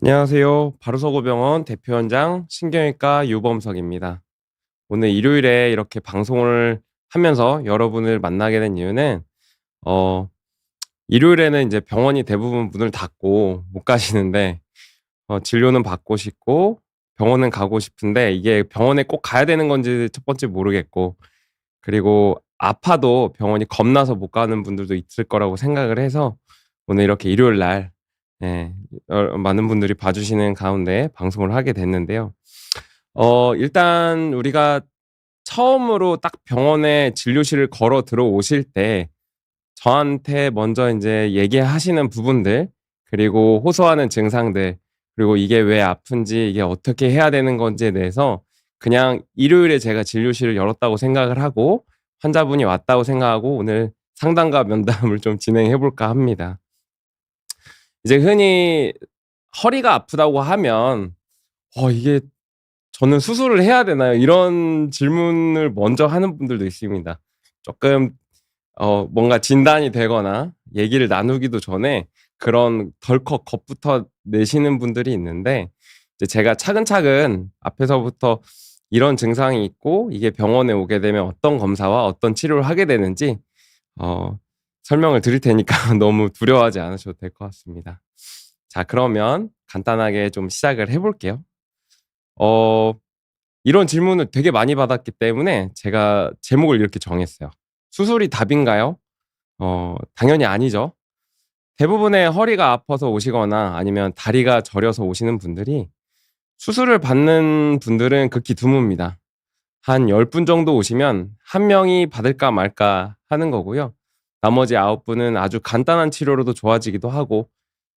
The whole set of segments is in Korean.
안녕하세요. 바로서고병원 대표원장 신경외과 유범석입니다. 오늘 일요일에 이렇게 방송을 하면서 여러분을 만나게 된 이유는 어 일요일에는 이제 병원이 대부분 문을 닫고 못 가시는데 진료는 받고 싶고 병원은 가고 싶은데 이게 병원에 꼭 가야 되는 건지 첫 번째 모르겠고, 그리고 아파도 병원이 겁나서 못 가는 분들도 있을 거라고 생각을 해서 오늘 이렇게 일요일 날, 예, 많은 분들이 봐주시는 가운데 방송을 하게 됐는데요. 일단 우리가 처음으로 딱 병원에 진료실을 걸어 들어오실 때 저한테 먼저 인제 얘기하시는 부분들, 그리고 호소하는 증상들, 그리고 이게 왜 아픈지, 이게 어떻게 해야 되는 건지에 대해서 그냥 일요일에 제가 진료실을 열었다고 생각을 하고 환자분이 왔다고 생각하고 오늘 상담과 면담을 좀 진행해 볼까 합니다. 이제 흔히 허리가 아프다고 하면 이게 "저는 수술을 해야 되나요?" 이런 질문을 먼저 하는 분들도 있습니다. 쪼끔 뭔가 진단이 되거나 얘기를 나누기도 전에 그런 덜컥 겁부터 내시는 분들이 있는데, 이제 제가 차근차근 앞에서부터 이런 증상이 있고 이게 병원에 오게 되면 어떤 검사와 어떤 치료를 하게 되는지 어 설명을 드릴 테니까 너무 두려워하지 않으셔도 될 것 같습니다. 자, 그러면 간단하게 좀 시작을 해 볼게요. 어 이런 질문을 되게 많이 받았기 때문에 제가 제목을 이렇게 정했어요. "수술이 답인가요?" 당연히 아니죠. 대부분의 허리가 아파서 오시거나 아니면 다리가 저려서 오시는 분들이, 수술을 받는 분들은 극히 드뭅니다. 한 10분 정도 오시면 한 명이 받을까 말까 하는 거고요. 나머지 9 분은 아주 간단한 치료로도 좋아지기도 하고,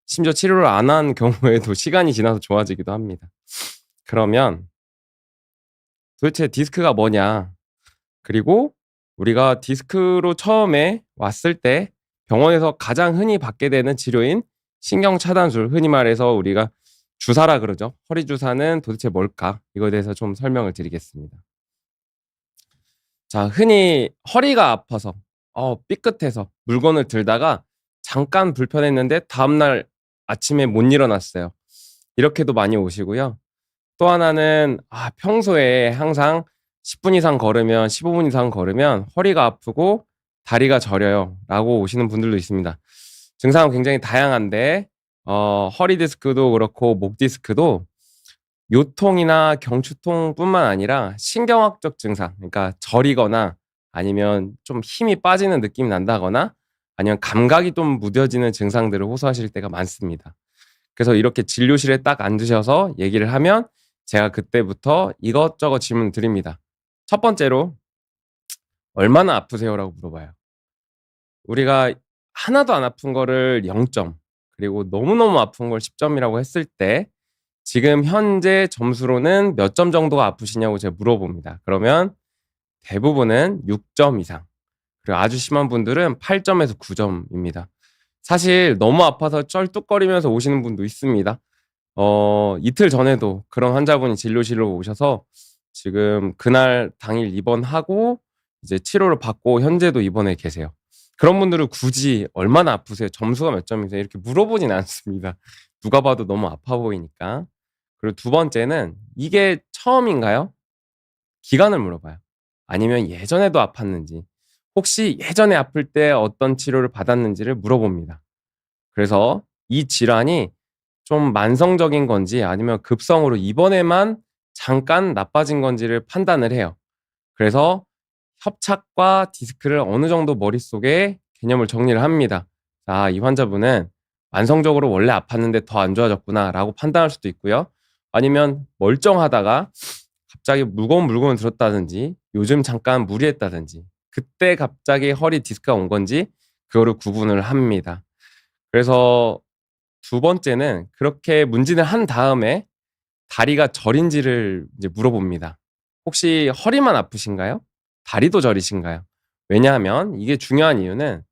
심지어 치료를 안 한 경우에도 시간이 지나서 좋아지기도 합니다. 그러면 도대체 디스크가 뭐냐? 그리고 우리가 디스크로 처음에 왔을 때 병원에서 가장 흔히 받게 되는 치료인 신경 차단술, 흔히 말해서 우리가 주사라 그러죠. 허리 주사는 도대체 뭘까? 이거에 대해서 좀 설명을 드리겠습니다. 자, 흔히 허리가 아파서 삐끗해서 물건을 들다가 잠깐 불편했는데 다음날 아침에 못 일어났어요. 이렇게도 많이 오시고요. 또 하나는 평소에 항상 10분 이상 걸으면 15분 이상 걸으면 허리가 아프고 다리가 저려요라고 오시는 분들도 있습니다. 증상은 굉장히 다양한데 허리 디스크도 그렇고 목 디스크도 요통이나 경추통뿐만 아니라 신경학적 증상, 그러니까 저리거나 아니면 좀 힘이 빠지는 느낌이 난다거나 아니면 감각이 좀 무뎌지는 증상들을 호소하실 때가 많습니다. 그래서 이렇게 진료실에 딱 앉으셔서 얘기를 하면 제가 그때부터 이것저것 질문 드립니다. 첫 번째로 "얼마나 아프세요?"라고 물어봐요. 우리가 하나도 안 아픈 거를 0 점, 그리고 너무너무 아픈 걸 10 점이라고 했을 때 지금 현재 점수로는 몇 점 정도가 아프시냐고 제가 물어봅니다. 그러면 대부분은 6점 이상, 그리고 아주 심한 분들은 8 점에서 9 점입니다. 사실 너무 아파서 쩔뚝거리면서 오시는 분도 있습니다. 이틀 전에도 그런 환자분이 진료실로 오셔서 지금 그날 당일 입원하고 이제 치료를 받고 현재도 입원해 계세요. 그런 분들은 굳이 "얼마나 아프세요? 점수가 몇 점이세요?" 이렇게 물어보진 않습니다. 누가 봐도 너무 아파 보이니까. 그리고 두 번째는 "이게 처음인가요?" 기간을 물어봐요. 아니면 예전에도 아팠는지, 혹시 예전에 아플 때 어떤 치료를 받았는지를 물어봅니다. 그래서 이 질환이 좀 만성적인 건지 아니면 급성으로 이번에만 잠깐 나빠진 건지를 판단을 해요. 그래서 협착과 디스크를 어느 정도 머릿속에 개념을 정리를 합니다. '아, 이 환자분은 만성적으로 원래 아팠는데 더 안 좋아졌구나.'라고 판단할 수도 있고요. 아니면 멀쩡하다가 갑자기 무거운 물건을 들었다든지 요즘 잠깐 무리했다든지 그때 갑자기 허리 디스크가 온 건지 그거를 구분을 합니다. 그래서 두 번째는 그렇게 문진을 한 다음에 다리가 저린지를 이제 물어봅니다. 혹시 허리만 아프신가요? 다리도 저리신가요? 왜냐하면 이게 중요한 이유는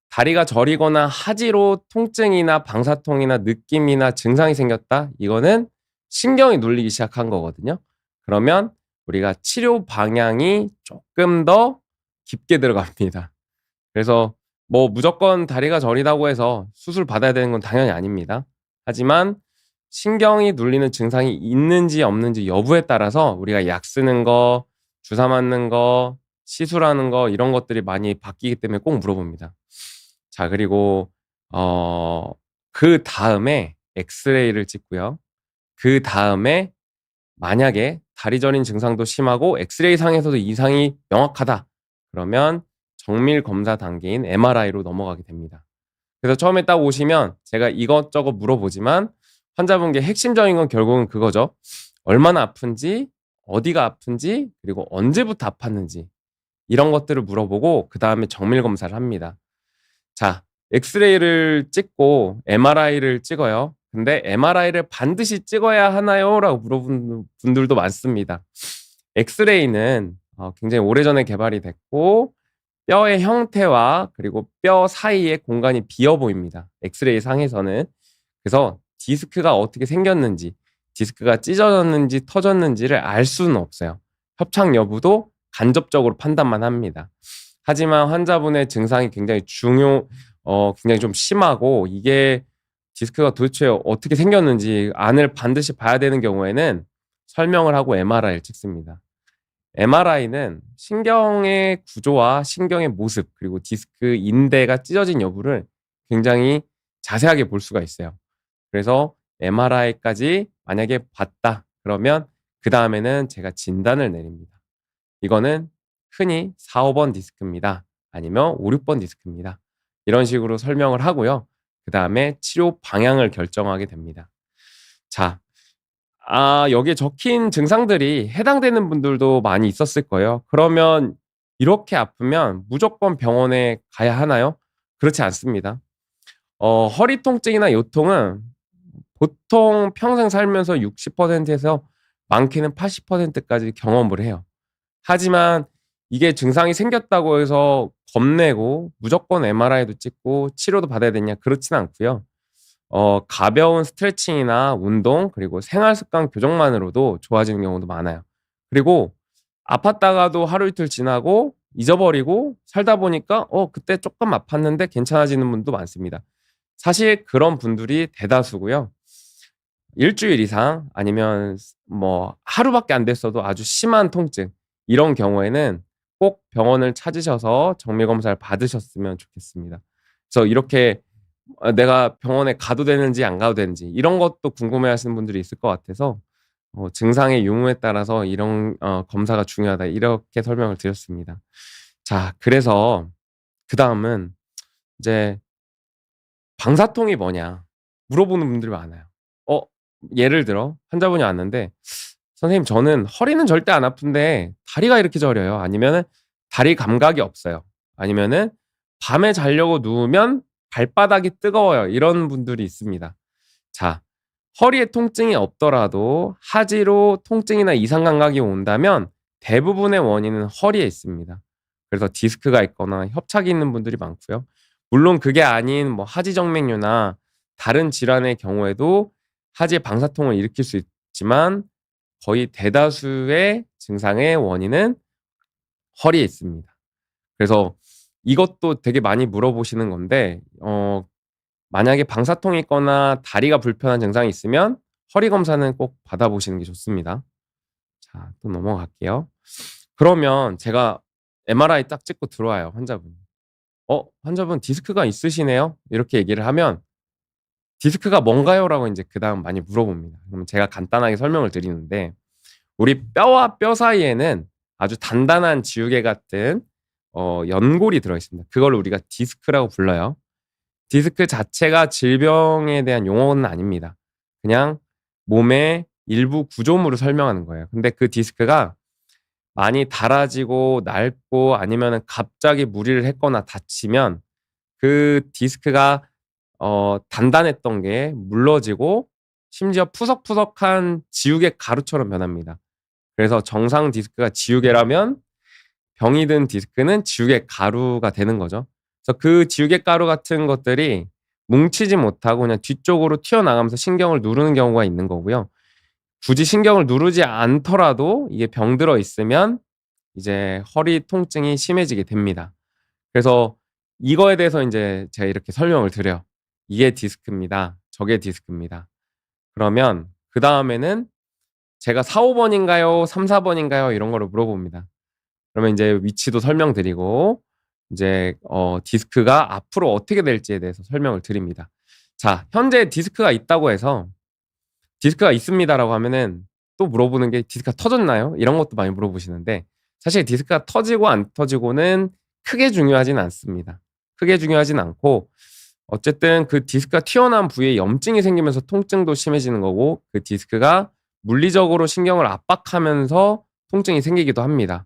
다리가 저리거나 하지로 통증이나 방사통이나 느낌이나 증상이 생겼다? 이거는 신경이 눌리기 시작한 거거든요. 그러면 우리가 치료 방향이 쪼끔 더 깊게 들어갑니다. 그래서 뭐 무조건 다리가 저리다고 해서 수술 받아야 되는 건 당연히 아닙니다. 하지만 신경이 눌리는 증상이 있는지 없는지 여부에 따라서 우리가 약 쓰는 거, 주사 맞는 거, 시술하는 거 이런 것들이 많이 바뀌기 때문에 꼭 물어봅니다. 자 그리고 어 그다음에 엑스레이를 찍고요. 그다음에 만약에 다리 저린 증상도 심하고 엑스레이 상에서도 이상이 명확하다. 그러면 정밀 검사 단계인 MRI로 넘어가게 됩니다. 그래서 처음에 딱 오시면 제가 이것저것 물어보지만 환자분께 핵심적인 건 결국은 그거죠. 얼마나 아픈지, 어디가 아픈지, 그리고 언제부터 아팠는지 이런 것들을 물어보고 그다음에 정밀 검사를 합니다. 자, 엑스레이를 찍고 MRI를 찍어요. 근데 "MRI를 반드시 찍어야 하나요?" 라고 물어보는 분들도 많습니다. 엑스레이는 굉장히 오래전에 개발이 됐고 뼈의 형태와 그리고 뼈 사이에 공간이 비어 보입니다, 엑스레이 상에서는. 그래서 디스크가 어떻게 생겼는지, 디스크가 찢어졌는지 터졌는지를 알 수는 없어요. 협착 여부도 간접적으로 판단만 합니다. 하지만 환자분의 증상이 굉장히 좀 심하고 이게 디스크가 도대체 어떻게 생겼는지 안을 반드시 봐야 되는 경우에는 설명을 하고 MRI를 찍습니다. MRI는 신경의 구조와 신경의 모습 그리고 디스크 인대가 찢어진 여부를 굉장히 자세하게 볼 수가 있어요. 그래서 MRI까지 만약에 봤다 그러면 그다음에는 제가 진단을 내립니다. 이거는 흔히 4-5번 디스크입니다. 아니면 5-6번 디스크입니다. 이런 식으로 설명을 하고요. 그다음에 치료 방향을 결정하게 됩니다. 자, 여기에 적힌 증상들이 해당되는 분들도 많이 있었을 거예요. 그러면 이렇게 아프면 무조건 병원에 가야 하나요? 그렇지 않습니다. 허리 통증이나 요통은 보통 평생 살면서 60% 에서 많게는 80% 까지 경험을 해요. 하지만 이게 증상이 생겼다고 해서 겁내고 무조건 MRI도 찍고 치료도 받아야 되냐 그렇진 않고요. 가벼운 스트레칭이나 운동 그리고 생활 습관 교정만으로도 좋아지는 경우도 많아요. 그리고 아팠다가도 하루 이틀 지나고 잊어버리고 살다 보니까 그때 조금 아팠는데 괜찮아지는 분도 많습니다. 사실 그런 분들이 대다수고요. 일주일 이상 아니면 뭐 하루밖에 안 됐어도 아주 심한 통증 이런 경우에는 꼭 병원을 찾으셔서 정밀 검사를 받으셨으면 좋겠습니다. 그래서 이렇게 내가 병원에 가도 되는지 안 가도 되는지 이런 것도 궁금해하시는 분들이 있을 것 같아서 증상의 유무에 따라서 이런 검사가 중요하다 이렇게 설명을 드렸습니다. 자 그래서 그다음은 이제 "방사통이 뭐냐?" 물어보는 분들이 많아요. 어 예를 들어 환자분이 왔는데 "선생님 저는 허리는 절대 안 아픈데 다리가 이렇게 저려요." 아니면은 "다리 감각이 없어요." 아니면은 "밤에 자려고 누우면 발바닥이 뜨거워요." 이런 분들이 있습니다. 자 허리에 통증이 없더라도 하지로 통증이나 이상 감각이 온다면 대부분의 원인은 허리에 있습니다. 그래서 디스크가 있거나 협착이 있는 분들이 많고요. 물론 그게 아닌 뭐 하지정맥류나 다른 질환의 경우에도 하지에 방사통을 일으킬 수 있지만 거의 대다수의 증상의 원인은 허리에 있습니다. 그래서 이것도 되게 많이 물어보시는 건데 만약에 방사통이 있거나 다리가 불편한 증상이 있으면 허리 검사는 꼭 받아 보시는 게 좋습니다. 자 또 넘어갈게요. 그러면 제가 MRI 딱 찍고 들어와요 환자분이. 환자분 디스크가 있으시네요." 이렇게 얘기를 하면 "디스크가 뭔가요?"라고 인제 그다음 많이 물어봅니다. 그러면 제가 간단하게 설명을 드리는데 우리 뼈와 뼈 사이에는 아주 단단한 지우개 같은 연골이 들어 있습니다. 그걸 우리가 디스크라고 불러요. 디스크 자체가 질병에 대한 용어는 아닙니다. 그냥 몸의 일부 구조물을 설명하는 거예요. 근데 그 디스크가 많이 닳아지고 낡고 아니면은 갑자기 무리를 했거나 다치면 그 디스크가 단단했던 게 물러지고 심지어 푸석푸석한 지우개 가루처럼 변합니다. 그래서 정상 디스크가 지우개라면 병이 든 디스크는 지우개 가루가 되는 거죠. 그래서 그 지우개 가루 같은 것들이 뭉치지 못하고 그냥 뒤쪽으로 튀어나가면서 신경을 누르는 경우가 있는 거고요. 굳이 신경을 누르지 않더라도 이게 병들어 있으면 이제 허리 통증이 심해지게 됩니다. 그래서 이거에 대해서 인제 제가 이렇게 설명을 드려요. "이게 디스크입니다. 저게 디스크입니다." 그러면 그다음에는 제가 4-5 번인가요? 3-4 번인가요? 이런 거를 물어봅니다. 그러면 인제 위치도 설명드리고 인제 디스크가 앞으로 어떻게 될지에 대해서 설명을 드립니다. 자, 현재 디스크가 있다고 해서 "디스크가 있습니다."라고 하면은 또 물어보는 게 "디스크가 터졌나요?" 이런 것도 많이 물어보시는데, 사실 디스크가 터지고 안 터지고는 크게 중요하진 않습니다. 크게 중요하진 않고, 어쨌든 그 디스크가 튀어나온 부위에 염증이 생기면서 통증도 심해지는 거고, 그 디스크가 물리적으로 신경을 압박하면서 통증이 생기기도 합니다.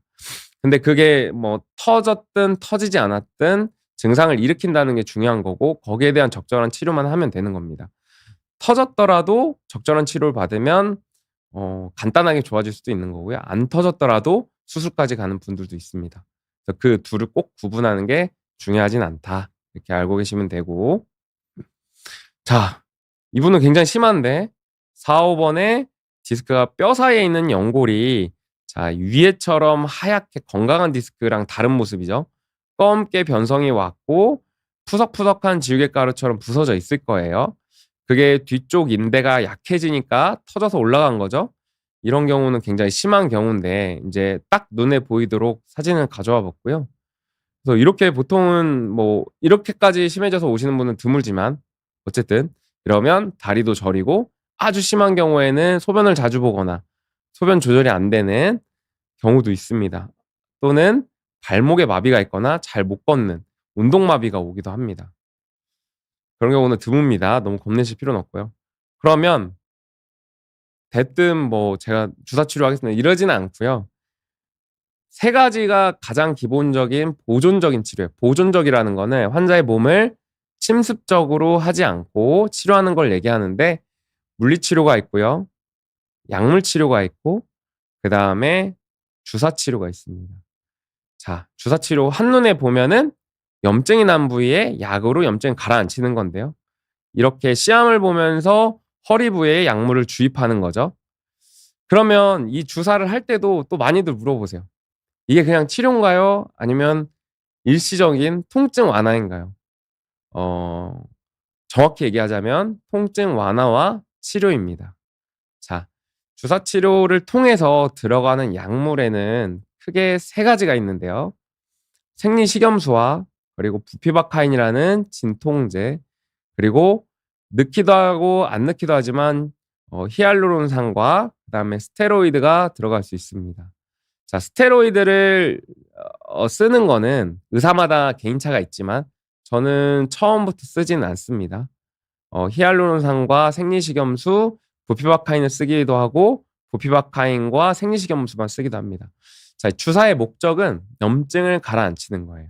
근데 그게 뭐 터졌든 터지지 않았든 증상을 일으킨다는 게 중요한 거고, 거기에 대한 적절한 치료만 하면 되는 겁니다. 터졌더라도 적절한 치료를 받으면 간단하게 좋아질 수도 있는 거고요. 안 터졌더라도 수술까지 가는 분들도 있습니다. 그래서 그 둘을 꼭 구분하는 게 중요하진 않다, 이렇게 알고 계시면 되고. 자, 이분은 굉장히 심한데 4-5 번에 디스크가 뼈 사이에 있는 연골이, 자, 위에처럼 하얗게 건강한 디스크랑 다른 모습이죠. 검게 변성이 왔고 푸석푸석한 지우개가루처럼 부서져 있을 거예요. 그게 뒤쪽 인대가 약해지니까 터져서 올라간 거죠. 이런 경우는 굉장히 심한 경우인데 인제 딱 눈에 보이도록 사진을 가져와 봤고요. 그래서 이렇게 보통은 뭐 이렇게까지 심해져서 오시는 분은 드물지만, 어쨌든 이러면 다리도 저리고, 아주 심한 경우에는 소변을 자주 보거나 소변 조절이 안 되는 경우도 있습니다. 또는 발목에 마비가 있거나 잘 못 걷는 운동마비가 오기도 합니다. 그런 경우는 드뭅니다. 너무 겁내실 필요는 없고요. 그러면 대뜸 뭐 제가 주사 치료하겠습니다 이러지는 않고요. 세 가지가 가장 기본적인 보존적인 치료예요. 보존적이라는 거는 환자의 몸을 침습적으로 하지 않고 치료하는 걸 얘기하는데, 물리치료가 있고요. 약물치료가 있고, 그다음에 주사치료가 있습니다. 자, 주사치료 한눈에 보면은 염증이 난 부위에 약으로 염증을 가라앉히는 건데요. 이렇게 시험을 보면서 허리 부위에 약물을 주입하는 거죠. 그러면 이 주사를 할 때도 또 많이들 물어보세요. 이게 그냥 치료인가요? 아니면 일시적인 통증 완화인가요? 어 정확히 얘기하자면 통증 완화와 치료입니다. 자, 주사 치료를 통해서 들어가는 약물에는 크게 세 가지가 있는데요. 생리식염수와, 그리고 부피바카인이라는 진통제, 그리고 넣기도 하고 안 넣기도 하지만 히알루론산과 그다음에 스테로이드가 들어갈 수 있습니다. 자, 스테로이드를 쓰는 거는 의사마다 개인차가 있지만 저는 처음부터 쓰지는 않습니다. 히알루론산과 생리식염수, 부피바카인을 쓰기도 하고 부피바카인과 생리식염수만 쓰기도 합니다. 자, 주사의 목적은 염증을 가라앉히는 거예요.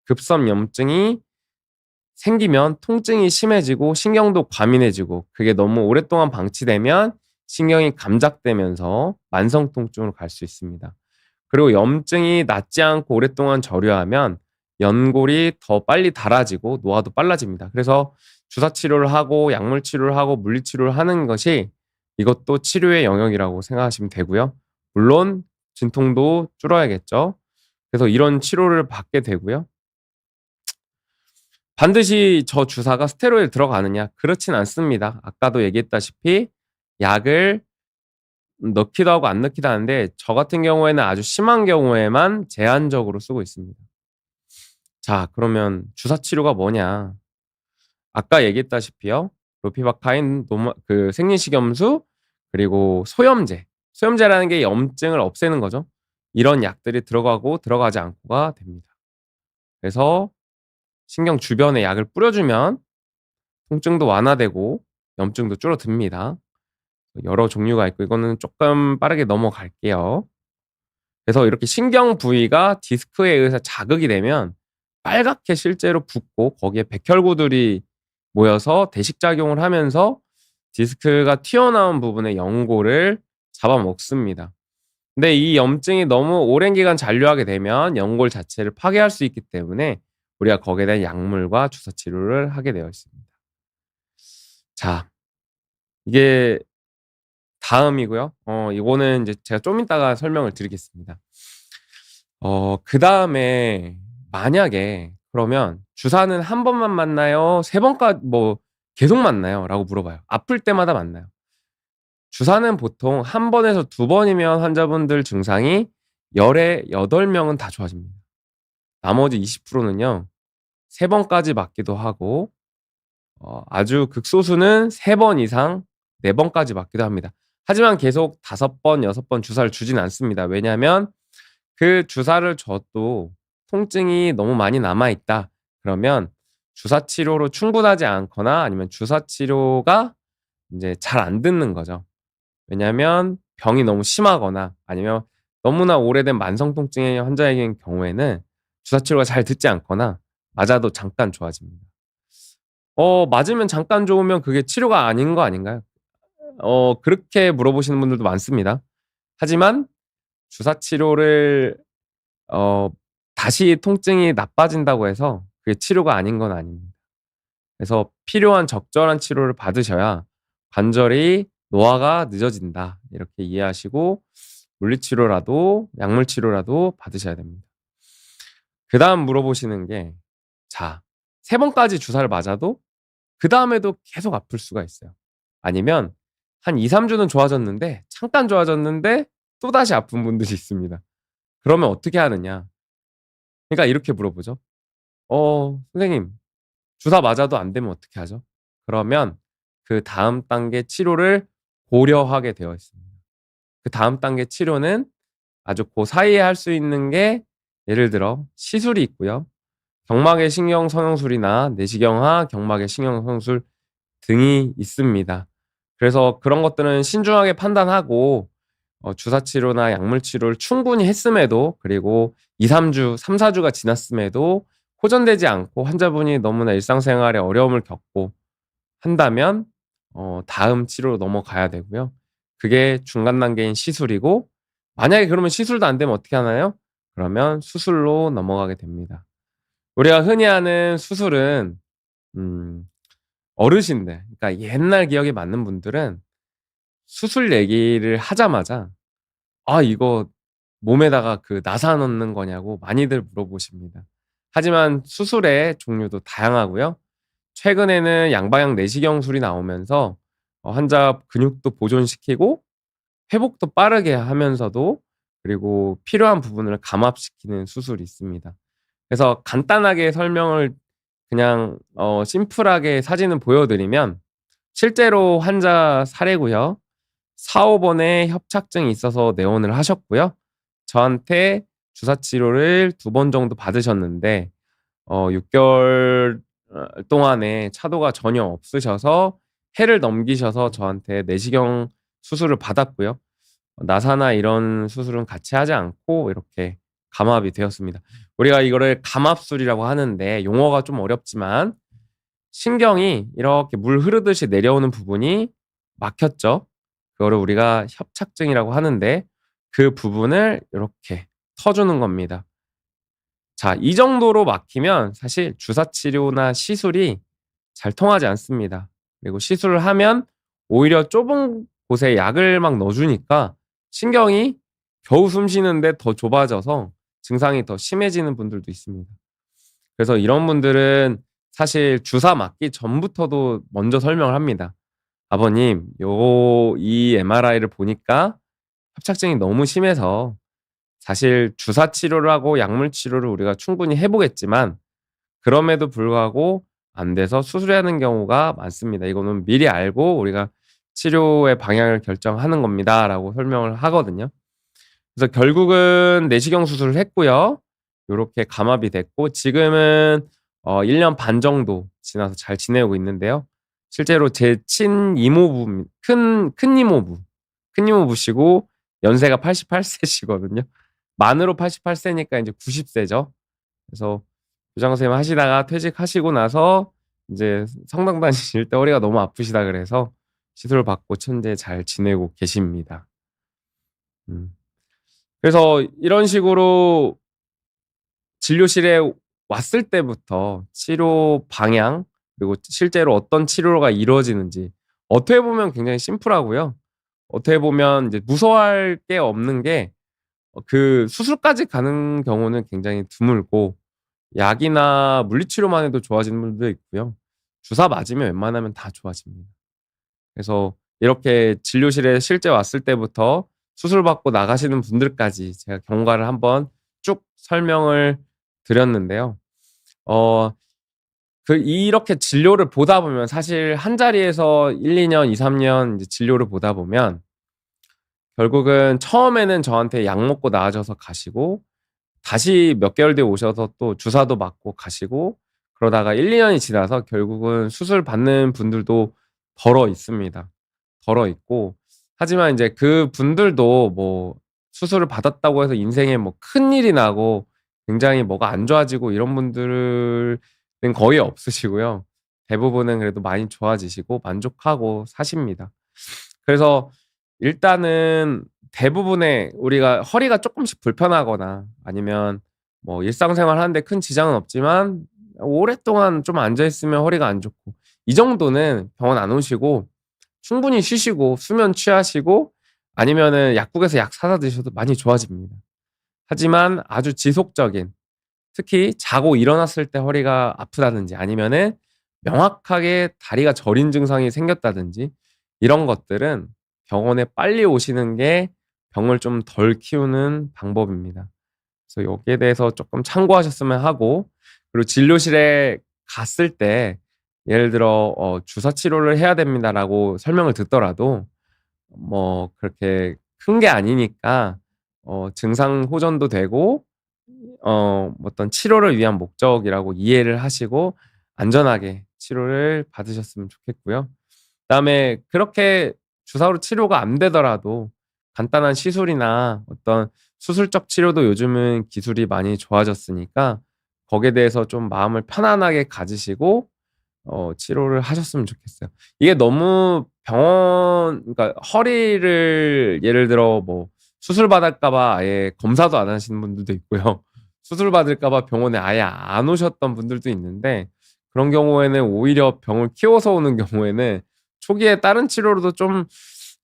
급성 염증이 생기면 통증이 심해지고 신경도 과민해지고, 그게 너무 오랫동안 방치되면 신경이 감작되면서 만성 통증으로 갈 수 있습니다. 그리고 염증이 낫지 않고 오랫동안 절유하면 연골이 더 빨리 닳아지고 노화도 빨라집니다. 그래서 주사 치료를 하고 약물 치료를 하고 물리 치료를 하는 것이, 이것도 치료의 영역이라고 생각하시면 되고요. 물론 진통도 줄어야겠죠. 그래서 이런 치료를 받게 되고요. 반드시 저 주사가 스테로이드 들어가느냐? 그렇진 않습니다. 아까도 얘기했다시피 약을 넣기도 하고 안 넣기도 하는데, 저 같은 경우에는 아주 심한 경우에만 제한적으로 쓰고 있습니다. 자, 그러면 주사 치료가 뭐냐? 아까 얘기했다시피요. 로피바카인, 생리식염수, 그리고 소염제. 소염제라는 게 염증을 없애는 거죠. 이런 약들이 들어가고 들어가지 않고가 됩니다. 그래서 신경 주변에 약을 뿌려주면 통증도 완화되고 염증도 줄어듭니다. 여러 종류가 있고 이거는 조금 빠르게 넘어갈게요. 그래서 이렇게 신경 부위가 디스크에 의해서 자극이 되면 빨갛게 실제로 붓고 거기에 백혈구들이 모여서 대식작용을 하면서 디스크가 튀어나온 부분의 연골을 잡아먹습니다. 근데 이 염증이 너무 오랜 기간 잔류하게 되면 연골 자체를 파괴할 수 있기 때문에 우리가 거기에 대한 약물과 주사 치료를 하게 되어 있습니다. 자, 이게 다음이고요. 이거는 이제 제가 좀 이따가 설명을 드리겠습니다. 그다음에 만약에 그러면 "주사는 한 번만 맞나요? 세 번까 뭐 계속 맞나요?" 라고 물어봐요. 아플 때마다 맞나요? 주사는 보통 한 번에서 두 번이면 환자분들 증상이 열의 8명은 다 좋아집니다. 나머지 20%는요. 3 번까지 맞기도 하고 아주 극소수는 3번 이상 4 번까지 맞기도 합니다. 하지만 계속 5 번, 6번 주사를 주진 않습니다. 왜냐하면 그 주사를 줘도 통증이 너무 많이 남아 있다. 그러면 주사 치료로 충분하지 않거나 아니면 주사 치료가 인제 잘 안 듣는 거죠. 왜냐하면 병이 너무 심하거나 아니면 너무나 오래된 만성 통증의 환자의 경우에는 주사 치료가 잘 듣지 않거나 맞아도 잠깐 좋아집니다. 맞으면 잠깐 좋으면 그게 치료가 아닌 거 아닌가요? 그렇게 물어보시는 분들도 많습니다. 하지만 주사 치료를 어 다시 통증이 나빠진다고 해서 그게 치료가 아닌 건 아닙니다. 그래서 필요한 적절한 치료를 받으셔야 관절이 노화가 늦어진다. 이렇게 이해하시고 물리치료라도 약물치료라도 받으셔야 됩니다. 그다음 물어보시는 게 자, 3 번까지 주사를 맞아도 그다음에도 계속 아플 수가 있어요. 아니면 한 2-3 주는 좋아졌는데 잠깐 좋아졌는데 또다시 아픈 분들이 있습니다. 그러면 어떻게 하느냐? 그러니까 이렇게 물어보죠. 선생님 주사 맞아도 안 되면 어떻게 하죠?" 그러면 그다음 단계 치료를 고려하게 되어 있습니다. 그다음 단계 치료는 아주 고 사이에 할 수 있는 게 예를 들어 시술이 있고요. 경막의 신경 성형술이나 내시경화, 경막의 신경 성형술 등이 있습니다. 그래서 그런 것들은 신중하게 판단하고 주사 치료나 약물 치료를 충분히 했음에도 그리고 2-3 주, 3-4 주가 지났음에도 호전되지 않고 환자분이 너무나 일상생활에 어려움을 겪고 한다면 다음 치료로 넘어가야 되고요. 그게 중간 단계인 시술이고 만약에 그러면 시술도 안 되면 어떻게 하나요? 그러면 수술로 넘어가게 됩니다. 우리가 흔히 하는 수술은 음 어르신들 그러니까 옛날 기억이 맞는 분들은 수술 얘기를 하자마자 "아 이거 몸에다가 그 나사 넣는 거냐."고 많이들 물어보십니다. 하지만 수술의 종류도 다양하고요. 최근에는 양방향 내시경술이 나오면서 환자 근육도 보존시키고 회복도 빠르게 하면서도 그리고 필요한 부분을 감압시키는 수술이 있습니다. 그래서 간단하게 설명을 그냥 심플하게 사진을 보여 드리면 실제로 환자 사례고요. 4-5 번의 협착증이 있어서 내원을 하셨고요. 저한테 주사 치료를 2번 정도 받으셨는데 6 개월 동안에 차도가 전혀 없으셔서 해를 넘기셔서 저한테 내시경 수술을 받았고요. 나사나 이런 수술은 같이 하지 않고 이렇게 감압이 되었습니다. 우리가 이거를 감압술이라고 하는데 용어가 좀 어렵지만 신경이 이렇게 물 흐르듯이 내려오는 부분이 막혔죠. 그거를 우리가 협착증이라고 하는데 그 부분을 요렇게 터주는 겁니다. 자, 이 정도로 막히면 사실 주사 치료나 시술이 잘 통하지 않습니다. 그리고 시술을 하면 오히려 좁은 곳에 약을 막 넣어 주니까 신경이 겨우 숨 쉬는데 더 좁아져서 증상이 더 심해지는 분들도 있습니다. 그래서 이런 분들은 사실 주사 맞기 전부터도 먼저 설명을 합니다. "아버님 이 MRI를 보니까 협착증이 너무 심해서 사실 주사 치료를 하고 약물 치료를 우리가 충분히 해 보겠지만 그럼에도 불구하고 안 돼서 수술해야 하는 경우가 많습니다. 이거는 미리 알고 우리가 치료의 방향을 결정하는 겁니다."라고 설명을 하거든요. 그래서 결국은 내시경 수술을 했고요. 요렇게 감압이 됐고 지금은 1년 반 정도 지나서 잘 지내고 있는데요. 실제로 제 친이모부 큰이모부, 큰이모부시고 연세가 88 세시거든요. 만으로 88 세니까 인제 90 세죠. 그래서 교장 선생님 하시다가 퇴직하시고 나서 인제 성당 다니실 때 허리가 너무 아프시다 그래서 시술을 받고 현재 잘 지내고 계십니다. 음. 그래서 이런 식으로 진료실에 왔을 때부터 치료 방향 그리고 실제로 어떤 치료가 이루어지는지 어떻게 보면 굉장히 심플하고요. 어떻게 보면 이제 무서워할 게 없는 게 그 수술까지 가는 경우는 굉장히 드물고 약이나 물리치료만 해도 좋아지는 분들도 있고요. 주사 맞으면 웬만하면 다 좋아집니다. 그래서 이렇게 진료실에 실제 왔을 때부터 수술받고 나가시는 분들까지 제가 경과를 한번 쭉 설명을 드렸는데요. 어 이렇게 진료를 보다 보면 사실 한 자리에서 1-2 년, 2-3년 이제 진료를 보다 보면 결국은 처음에는 저한테 약 먹고 나아져서 가시고 다시 몇 개월 뒤에 오셔서 또 주사도 맞고 가시고 그러다가 1-2 년이 지나서 결국은 수술 받는 분들도 덜어 있습니다. 덜어 있고 하지만 인제 그분들도 뭐 수술을 받았다고 해서 인생에 뭐 큰일이 나고 굉장히 뭐가 안 좋아지고 이런 분들은 거의 없으시고요. 대부분은 그래도 많이 좋아지시고 만족하고 사십니다. 그래서 일단은 대부분의 우리가 허리가 쪼끔씩 불편하거나 아니면 뭐 일상생활 하는데 큰 지장은 없지만 오랫동안 좀 앉아 있으면 허리가 안 좋고 이 정도는 병원 안 오시고 충분히 쉬시고 수면 취하시고 아니면은 약국에서 약 사다 드셔도 많이 좋아집니다. 하지만 아주 지속적인 특히 자고 일어났을 때 허리가 아프다든지 아니면은 명확하게 다리가 저린 증상이 생겼다든지 이런 것들은 병원에 빨리 오시는 게 병을 좀 덜 키우는 방법입니다. 그래서 여기에 대해서 쪼끔 참고하셨으면 하고 그리고 진료실에 갔을 때 예를 들어 "주사 치료를 해야 됩니다."라고 설명을 듣더라도 뭐 그렇게 큰 게 아니니까 증상 호전도 되고 어떤 치료를 위한 목적이라고 이해를 하시고 안전하게 치료를 받으셨으면 좋겠고요. 그다음에 그렇게 주사로 치료가 안 되더라도 간단한 시술이나 어떤 수술적 치료도 요즘은 기술이 많이 좋아졌으니까 거기에 대해서 좀 마음을 편안하게 가지시고 치료를 하셨으면 좋겠어요. 이게 너무 그러니까 허리를 예를 들어 뭐 수술 받을까 봐 아예 검사도 안 하시는 분들도 있고요. 수술 받을까 봐 병원에 아예 안 오셨던 분들도 있는데 그런 경우에는 오히려 병을 키워서 오는 경우에는 초기에 다른 치료로도 좀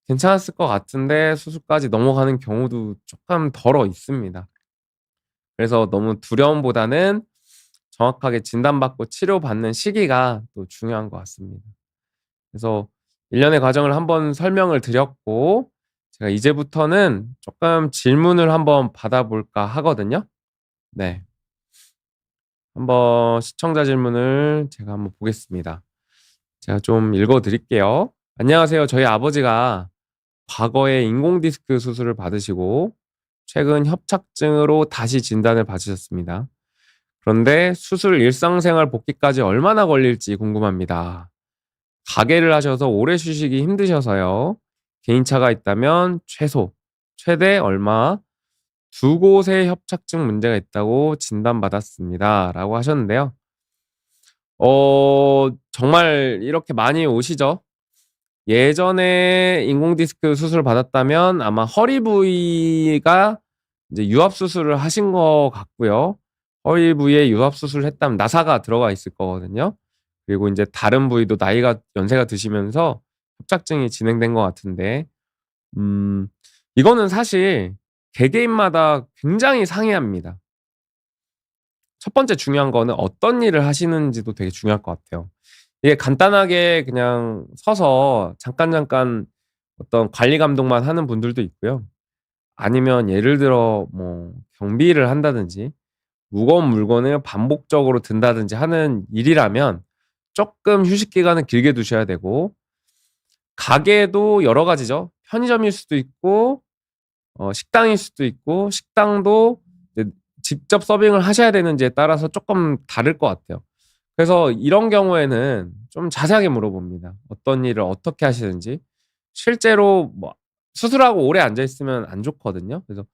괜찮았을 것 같은데 수술까지 넘어가는 경우도 쪼끔 덜어 있습니다. 그래서 너무 두려움보다는 정확하게 진단받고 치료받는 시기가 또 중요한 것 같습니다. 그래서 일련의 과정을 한번 설명을 드렸고 제가 이제부터는 쪼끔 질문을 한번 받아볼까 하거든요. 네. 한번 시청자 질문을 제가 한번 보겠습니다. 제가 좀 읽어 드릴게요. "안녕하세요. 저희 아버지가 과거에 인공 디스크 수술을 받으시고 최근 협착증으로 다시 진단을 받으셨습니다. 그런데 수술 일상생활 복귀까지 얼마나 걸릴지 궁금합니다. 가게를 하셔서 오래 쉬시기 힘드셔서요. 개인차가 있다면 최소, 최대 얼마, 두 곳의 협착증 문제가 있다고 진단받았습니다. 라고 하셨는데요. 정말 이렇게 많이 오시죠? 예전에 인공 디스크 수술 받았다면 아마 허리 부위가 이제 유압 수술을 하신 것 같고요. 허리 부위에 유압 수술을 했다면 나사가 들어가 있을 거거든요. 그리고 인제 다른 부위도 연세가 드시면서 협착증이 진행된 것 같은데 음 이거는 사실 개개인마다 굉장히 상이합니다. 첫 번째 중요한 거는 어떤 일을 하시는지도 되게 중요할 것 같아요. 이게 간단하게 그냥 서서 잠깐 어떤 관리 감독만 하는 분들도 있고요. 아니면 예를 들어 뭐 경비를 한다든지 무거운 물건을 반복적으로 든다든지 하는 일이라면 쪼끔 휴식 기간을 길게 두셔야 되고 가게도 여러 가지죠. 편의점일 수도 있고 식당일 수도 있고 식당도 이제 직접 서빙을 하셔야 되는지에 따라서 쪼끔 다를 것 같아요. 그래서 이런 경우에는 좀 자세하게 물어봅니다. 어떤 일을 어떻게 하시는지. 실제로 뭐 수술하고 오래 앉아 있으면 안 좋거든요. 그래서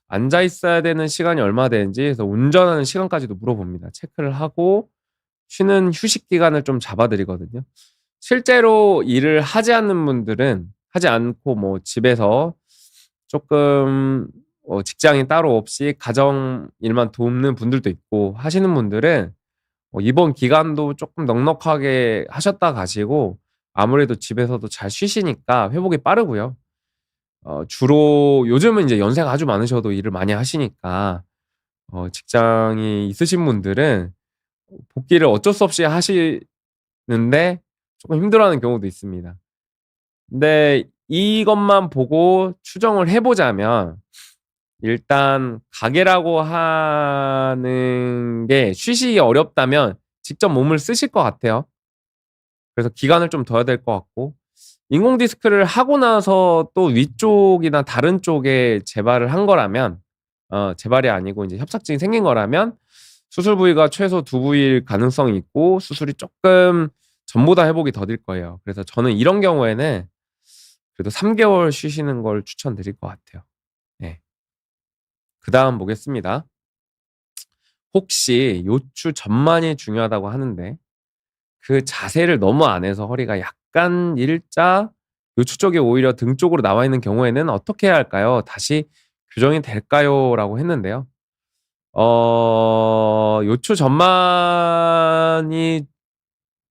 앉아 있어야 되는 시간이 얼마나 되는지 그래서 운전하는 시간까지도 물어봅니다. 체크를 하고 쉬는 휴식 기간을 좀 잡아 드리거든요. 실제로 일을 하지 않고 뭐 집에서 쪼끔 직장이 따로 없이 가정 일만 돕는 분들도 있고 하시는 분들은 입원 기간도 쪼끔 넉넉하게 하셨다 가시고 아무래도 집에서도 잘 쉬시니까 회복이 빠르고요. 주로 요즘은 인제 연세가 아주 많으셔도 일을 많이 하시니까 직장이 있으신 분들은 복귀를 어쩔 수 없이 하시는데 쪼끔 힘들어하는 경우도 있습니다. 근데 이것만 보고 추정을 해 보자면 일단 가게라고 하는 게 쉬시기 어렵다면 직접 몸을 쓰실 것 같아요. 그래서 기간을 좀 둬야 될 것 같고 인공 디스크를 하고 나서 또 위쪽이나 다른 쪽에 재발을 한 거라면 재발이 아니고 인제 협착증이 생긴 거라면 수술 부위가 최소 2 부위일 가능성이 있고 수술이 쪼끔 전보다 회복이 더딜 거예요. 그래서 저는 이런 경우에는 그래도 3 개월 쉬시는 걸 추천드릴 것 같아요. 예. 그다음 보겠습니다. 혹시 요추 전만이 중요하다고 하는데 그 자세를 너무 안 해서 허리가 약간 일자 요추 쪽이 오히려 등 쪽으로 나와 있는 경우에는 어떻게 해야 할까요? 다시 교정이 될까요?"라고 했는데요. 요추 전만이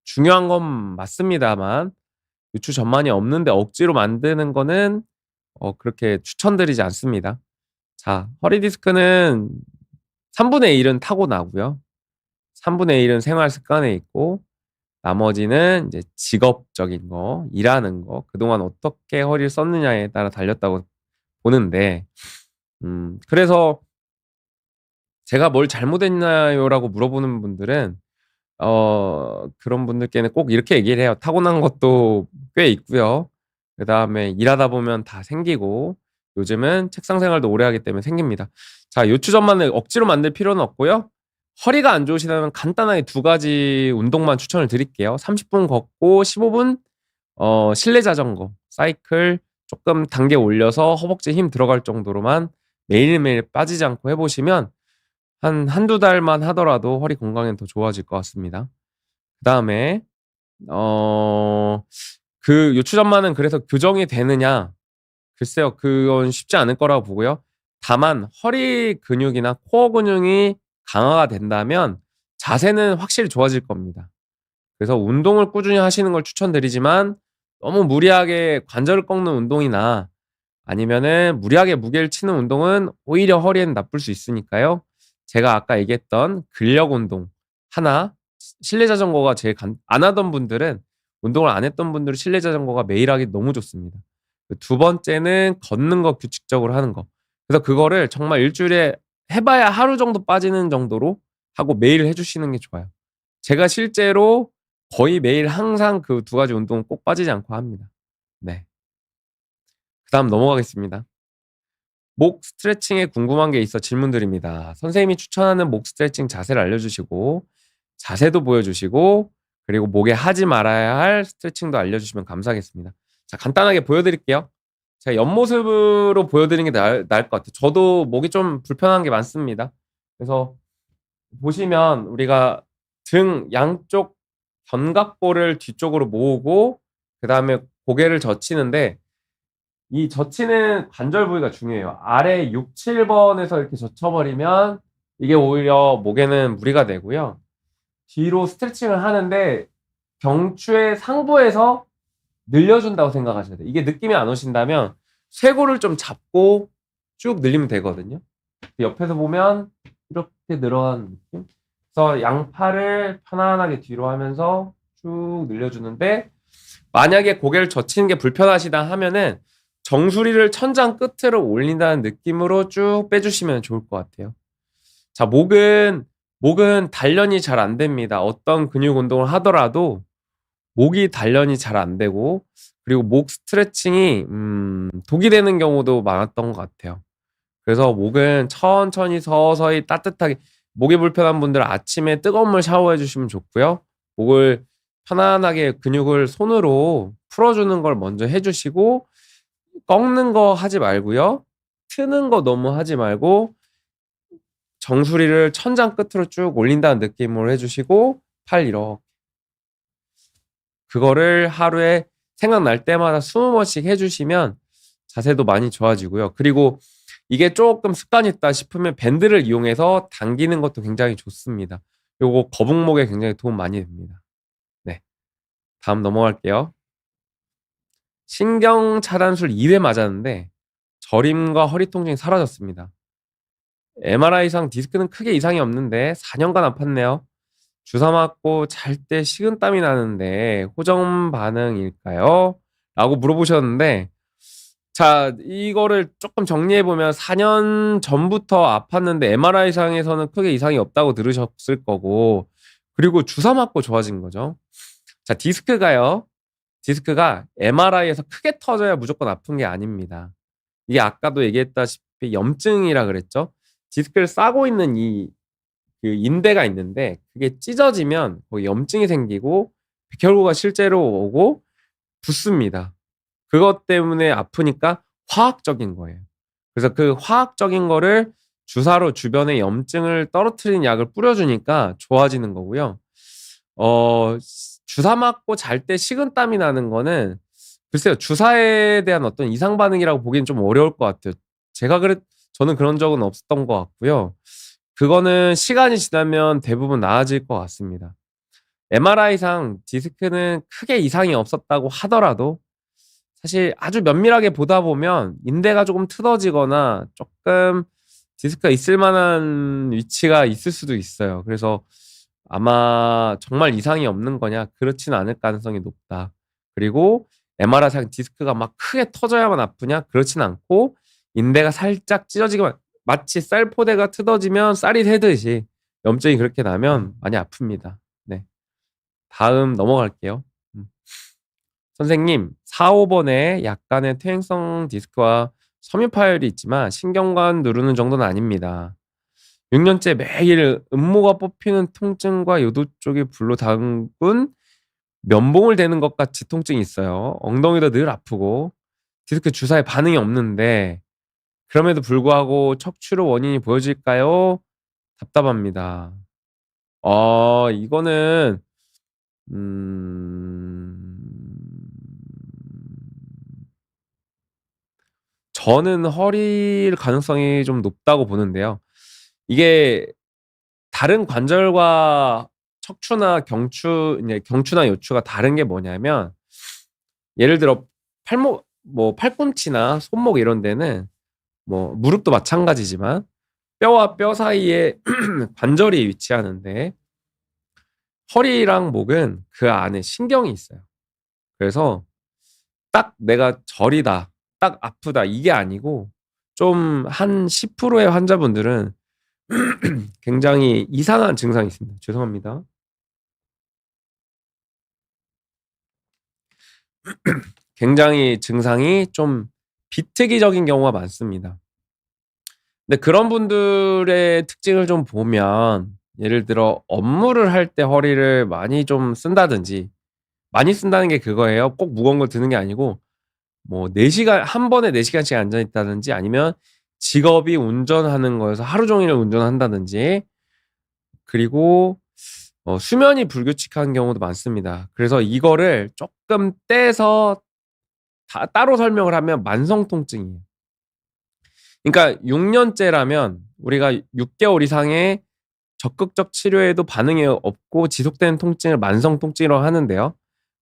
중요한 건 맞습니다만 요추 전만이 없는데 억지로 만드는 거는 그렇게 추천드리지 않습니다. 자, 허리 디스크는 3분의 1은 타고나고요. 3분의 1은 생활 습관에 있고 나머지는 이제 직업적인 거, 일하는 거, 그동안 어떻게 허리를 썼느냐에 따라 달렸다고 보는데 그래서 제가 "뭘 잘못했나요?"라고 물어보는 분들은 그런 분들께는 꼭 이렇게 얘기를 해요. 타고난 것도 꽤 있고요. 그다음에 일하다 보면 다 생기고 요즘은 책상 생활도 오래 하기 때문에 생깁니다. 자, 요추전만을 억지로 만들 필요는 없고요. 허리가 안 좋으시다면 간단하게 2 가지 운동만 추천을 드릴게요. 30분 걷고 15분 실내 자전거, 사이클 쪼끔 단계 올려서 허벅지에 힘 들어갈 정도로만 매일매일 빠지지 않고 해 보시면 한 1-2 달만 하더라도 허리 건강엔 더 좋아질 것 같습니다. 그다음에 어 그 요추전만은 그래서 교정이 되느냐? 글쎄요. 그건 쉽지 않을 거라고 보고요. 다만 허리 근육이나 코어 근육이 강화가 된다면 자세는 확실히 좋아질 겁니다. 그래서 운동을 꾸준히 하시는 걸 추천드리지만 너무 무리하게 관절을 꺾는 운동이나 아니면은 무리하게 무게를 치는 운동은 오히려 허리에는 나쁠 수 있으니까요. 제가 아까 얘기했던 근력 운동 하나, 실내 자전거가 제일 안 하던 분들은 운동을 안 했던 분들은 실내 자전거가 매일 하기 너무 좋습니다. 그 두 번째는 걷는 거 규칙적으로 하는 거. 그래서 그거를 정말 일 주일에 해 봐야 하루 정도 빠지는 정도로 하고 매일 해 주시는 게 좋아요. 제가 실제로 거의 매일 항상 그 두 가지 운동은 꼭 빠지지 않고 합니다. 네. 그다음 넘어가겠습니다. 목 스트레칭에 궁금한 게 있어 질문드립니다. 선생님이 추천하는 목 스트레칭 자세를 알려주시고 자세도 보여주시고 그리고 목에 하지 말아야 할 스트레칭도 알려주시면 감사하겠습니다. 자, 간단하게 보여드릴게요. 제가 옆모습으로 보여드리는 게 나을 것 같아요. 저도 목이 좀 불편한 게 많습니다. 그래서 보시면 우리가 등 양쪽 견갑골을 뒤쪽으로 모으고 그다음에 고개를 젖히는데 이 젖히는 관절 부위가 중요해요. 아래 6-7 번에서 이렇게 젖혀 버리면 이게 오히려 목에는 무리가 되고요. 뒤로 스트레칭을 하는데 경추의 상부에서 늘려준다고 생각하셔야 돼요. 이게 느낌이 안 오신다면 쇄골을 좀 잡고 쭉 늘리면 되거든요. 옆에서 보면 이렇게 늘어가는 느낌? 그래서 양팔을 편안하게 뒤로 하면서 쭉 늘려주는데 만약에 고개를 젖히는 게 불편하시다 하면은 정수리를 천장 끝으로 올린다는 느낌으로 쭉 빼주시면 좋을 것 같아요. 자, 목은 단련이 잘 안 됩니다. 어떤 근육 운동을 하더라도 목이 단련이 잘 안 되고 그리고 목 스트레칭이 독이 되는 경우도 많았던 것 같아요. 그래서 목은 천천히 서서히 따뜻하게 목이 불편한 분들은 아침에 뜨거운 물 샤워해 주시면 좋고요. 목을 편안하게 근육을 손으로 풀어주는 걸 먼저 해 주시고 꺾는 거 하지 말고요. 트는 거 너무 하지 말고 정수리를 천장 끝으로 쭉 올린다는 느낌으로 해 주시고 팔 이렇게 그거를 하루에 생각날 때마다 20 번씩 해 주시면 자세도 많이 좋아지고요. 그리고 이게 쪼끔 습관이 있다 싶으면 밴드를 이용해서 당기는 것도 굉장히 좋습니다. 요거 거북목에 굉장히 도움 많이 됩니다. 네. 다음 넘어갈게요. 신경 차단술 2회 맞았는데 저림과 허리 통증이 사라졌습니다. MRI상 디스크는 크게 이상이 없는데 4년간 아팠네요. 주사 맞고 잘 때 식은땀이 나는데 호전 반응일까요? 라고 물어보셨는데, 자, 이거를 조금 정리해 보면 4년 전부터 아팠는데 MRI상에서는 크게 이상이 없다고 들으셨을 거고, 그리고 주사 맞고 좋아진 거죠. 자, 디스크가 MRI에서 크게 터져야 무조건 아픈 게 아닙니다. 이게 아까도 얘기했다시피 염증이라 그랬죠. 디스크를 싸고 있는 그 인대가 있는데 그게 찢어지면 거기 염증이 생기고 결과가 실제로 오고 붓습니다. 그것 때문에 아프니까 화학적인 거예요. 그래서 그 화학적인 거를 주사로 주변에 염증을 떨어뜨리는 약을 뿌려주니까 좋아지는 거고요. 주사 맞고 잘 때 식은땀이 나는 거는 글쎄요, 주사에 대한 어떤 이상 반응이라고 보기엔 좀 어려울 것 같아요. 저는 그런 적은 없었던 것 같고요. 그거는 시간이 지나면 대부분 나아질 것 같습니다. MRI상 디스크는 크게 이상이 없었다고 하더라도 사실 아주 면밀하게 보다 보면 인대가 조금 틀어지거나 조금 디스크가 있을 만한 위치가 있을 수도 있어요. 그래서 아마 정말 이상이 없는 거냐? 그렇진 않을 가능성이 높다. 그리고 MRI상 디스크가 막 크게 터져야만 아프냐? 그렇진 않고 인대가 살짝 찢어지기만 마치 쌀포대가 틀어지면 쌀이 새듯이 염증이 그렇게 나면 많이 아픕니다. 네. 다음 넘어갈게요. 음. 선생님, 4, 5번에 약간의 퇴행성 디스크와 섬유 파열이 있지만 신경관 누르는 정도는 아닙니다. 6년째 매일 음모가 뽑히는 통증과 요도 쪽이 불로 담근 면봉을 대는 것 같이 통증이 있어요. 엉덩이도 늘 아프고 디스크 주사에 반응이 없는데 그럼에도 불구하고 척추로 원인이 보여질까요? 답답합니다. 이거는 음 저는 허리일 가능성이 좀 높다고 보는데요. 이게 다른 관절과 척추나 이제 경추나 요추가 다른 게 뭐냐면 예를 들어 팔꿈치나 손목 이런 데는 뭐 무릎도 마찬가지지만 뼈와 뼈 사이에 관절이 위치하는데 허리랑 목은 그 안에 신경이 있어요. 그래서 딱 내가 저리다, 딱 아프다 이게 아니고 좀 한 10%의 환자분들은 굉장히 이상한 증상이 있습니다. 죄송합니다. 굉장히 증상이 좀 비특이적인 경우가 많습니다. 근데 그런 분들의 특징을 좀 보면 예를 들어 업무를 할 때 허리를 많이 좀 쓴다든지 많이 쓴다는 게 그거예요. 꼭 무거운 걸 드는 게 아니고 뭐 4시간 한 번에 4시간씩 앉아 있다든지 아니면 직업이 운전하는 거여서 하루 종일 운전한다든지 그리고 수면이 불규칙한 경우도 많습니다. 그래서 이거를 쪼끔 떼서 따로 설명을 하면 만성 통증이에요. 그러니까 6 년째라면 우리가 6 개월 이상의 적극적 치료에도 반응이 없고 지속되는 통증을 만성 통증이라고 하는데요.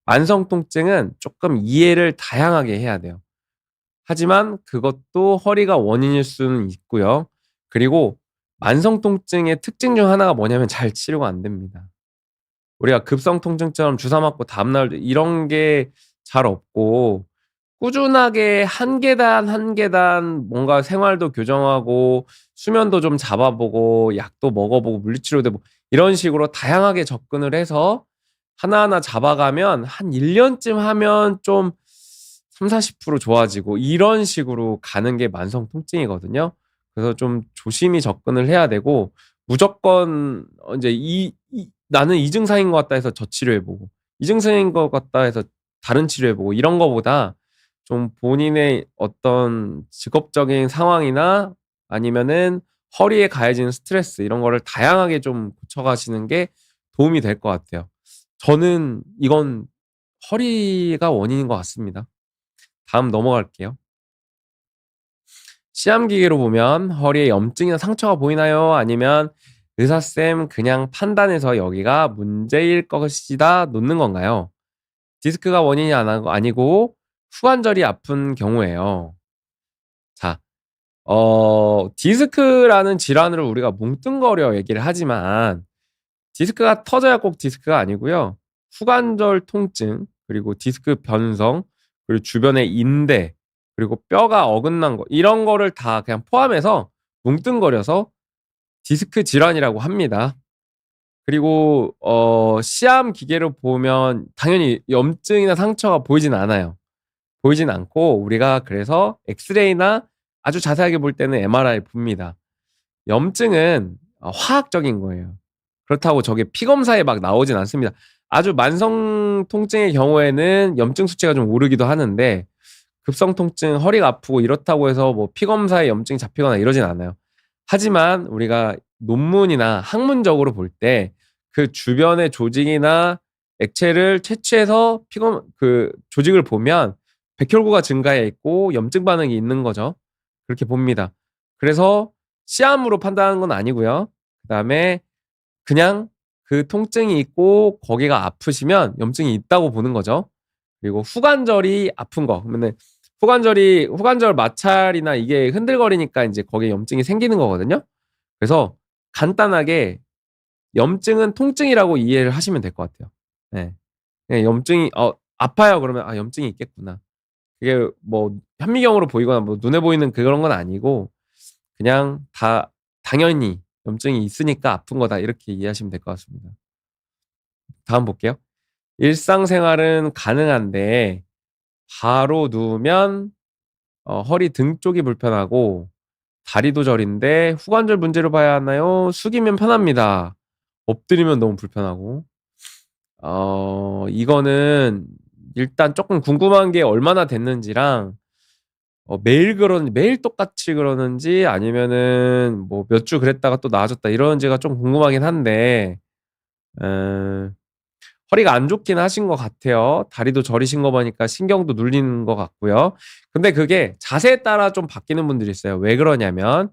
만성 통증은 쪼끔 이해를 다양하게 해야 돼요. 하지만 그것도 허리가 원인일 수는 있고요. 그리고 만성 통증의 특징 중 하나가 뭐냐면 잘 치료가 안 됩니다. 우리가 급성 통증처럼 주사 맞고 다음날 이런 게 잘 없고 꾸준하게 한 계단, 한 계단 뭔가 생활도 교정하고 수면도 좀 잡아 보고 약도 먹어 보고 물리치료도 해 보고 이런 식으로 다양하게 접근을 해서 하나하나 잡아가면 한 1 년쯤 하면 좀 30-40% 좋아지고 이런 식으로 가는 게 만성 통증이거든요. 그래서 좀 조심히 접근을 해야 되고 무조건 인제 '나는 이 증상인 것 같다.' 해서 저 치료해 보고 '이 증상인 것 같다.' 해서 다른 치료해 보고 이런 거보다 좀 본인의 어떤 직업적인 상황이나 아니면은 허리에 가해지는 스트레스 이런 거를 다양하게 좀 고쳐 가시는 게 도움이 될 것 같아요. 저는 이건 허리가 원인인 것 같습니다. 다음 넘어갈게요. 시험 기계로 보면 허리에 염증이나 상처가 보이나요? 아니면 의사쌤 그냥 판단해서 여기가 문제일 것이다 놓는 건가요? 디스크가 원인이 아니고 후관절이 아픈 경우에요. 자, 디스크라는 질환으로 우리가 뭉뚱그려 얘기를 하지만 디스크가 터져야 꼭 디스크가 아니고요. 후관절 통증, 그리고 디스크 변성, 그리고 주변의 인대, 그리고 뼈가 어긋난 거 이런 거를 다 그냥 포함해서 뭉뚱거려서 디스크 질환이라고 합니다. 그리고 시암 기계로 보면 당연히 염증이나 상처가 보이진 않아요. 보이진 않고 우리가 그래서 엑스레이나 아주 자세하게 볼 때는 MRI 봅니다. 염증은 화학적인 거예요. 그렇다고 저게 피 검사에 막 나오진 않습니다. 아주 만성 통증의 경우에는 염증 수치가 좀 오르기도 하는데 급성 통증, 허리가 아프고 이렇다고 해서 뭐 피 검사에 염증이 잡히거나 이러진 않아요. 하지만 우리가 논문이나 학문적으로 볼 때 그 주변의 조직이나 액체를 채취해서 피검 그 조직을 보면 백혈구가 증가해 있고 염증 반응이 있는 거죠. 그렇게 봅니다. 그래서 시암으로 판단하는 건 아니고요. 그다음에 그냥 그 통증이 있고 거기가 아프시면 염증이 있다고 보는 거죠. 그리고 후관절이 아픈 거 그러면은 후관절 마찰이나 이게 흔들거리니까 인제 거기에 염증이 생기는 거거든요. 그래서 간단하게 염증은 통증이라고 이해를 하시면 될 것 같아요. 네. 그냥 염증이 아파요 그러면 '아 염증이 있겠구나.' 그게 뭐 현미경으로 보이거나 뭐 눈에 보이는 그런 건 아니고 그냥 다 당연히 염증이 있으니까 아픈 거다 이렇게 이해하시면 될 것 같습니다. 다음 볼게요. 일상생활은 가능한데 바로 누우면 허리 등 쪽이 불편하고 다리도 저린데 후관절 문제로 봐야 하나요? 숙이면 편합니다. 엎드리면 너무 불편하고. 이거는 일단 쪼끔 궁금한 게 얼마나 됐는지랑 매일 똑같이 그러는지 아니면은 뭐 몇 주 그랬다가 또 나아졌다 이러는지가 좀 궁금하긴 한데 어 허리가 안 좋긴 하신 것 같아요. 다리도 저리신 거 보니까 신경도 눌리는 것 같고요. 근데 그게 자세에 따라 좀 바뀌는 분들이 있어요. 왜 그러냐면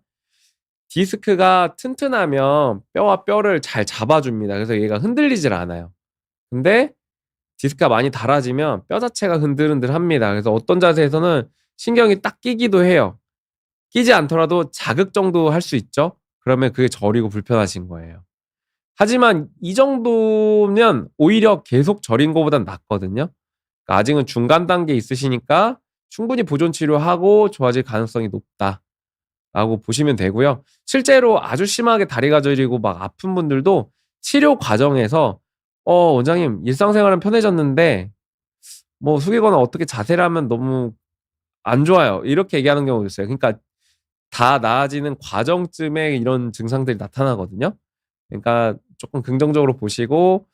디스크가 튼튼하면 뼈와 뼈를 잘 잡아줍니다. 그래서 얘가 흔들리질 않아요. 근데 디스크가 많이 닳아지면 뼈 자체가 흔들흔들합니다. 그래서 어떤 자세에서는 신경이 딱 끼기도 해요. 끼지 않더라도 자극 정도 할 수 있죠. 그러면 그게 저리고 불편하신 거예요. 하지만 이 정도면 오히려 계속 저린 거보단 낫거든요. 그러니까 아직은 중간 단계에 있으시니까 충분히 보존 치료하고 좋아질 가능성이 높다라고 보시면 되고요. 실제로 아주 심하게 다리가 저리고 막 아픈 분들도 치료 과정에서 원장님 일상생활은 편해졌는데 뭐 숙이거나 어떻게 자세를 하면 너무 안 좋아요." 이렇게 얘기하는 경우도 있어요. 그러니까 다 나아지는 과정쯤에 이런 증상들이 나타나거든요. 그러니까 쪼끔 긍정적으로 보시고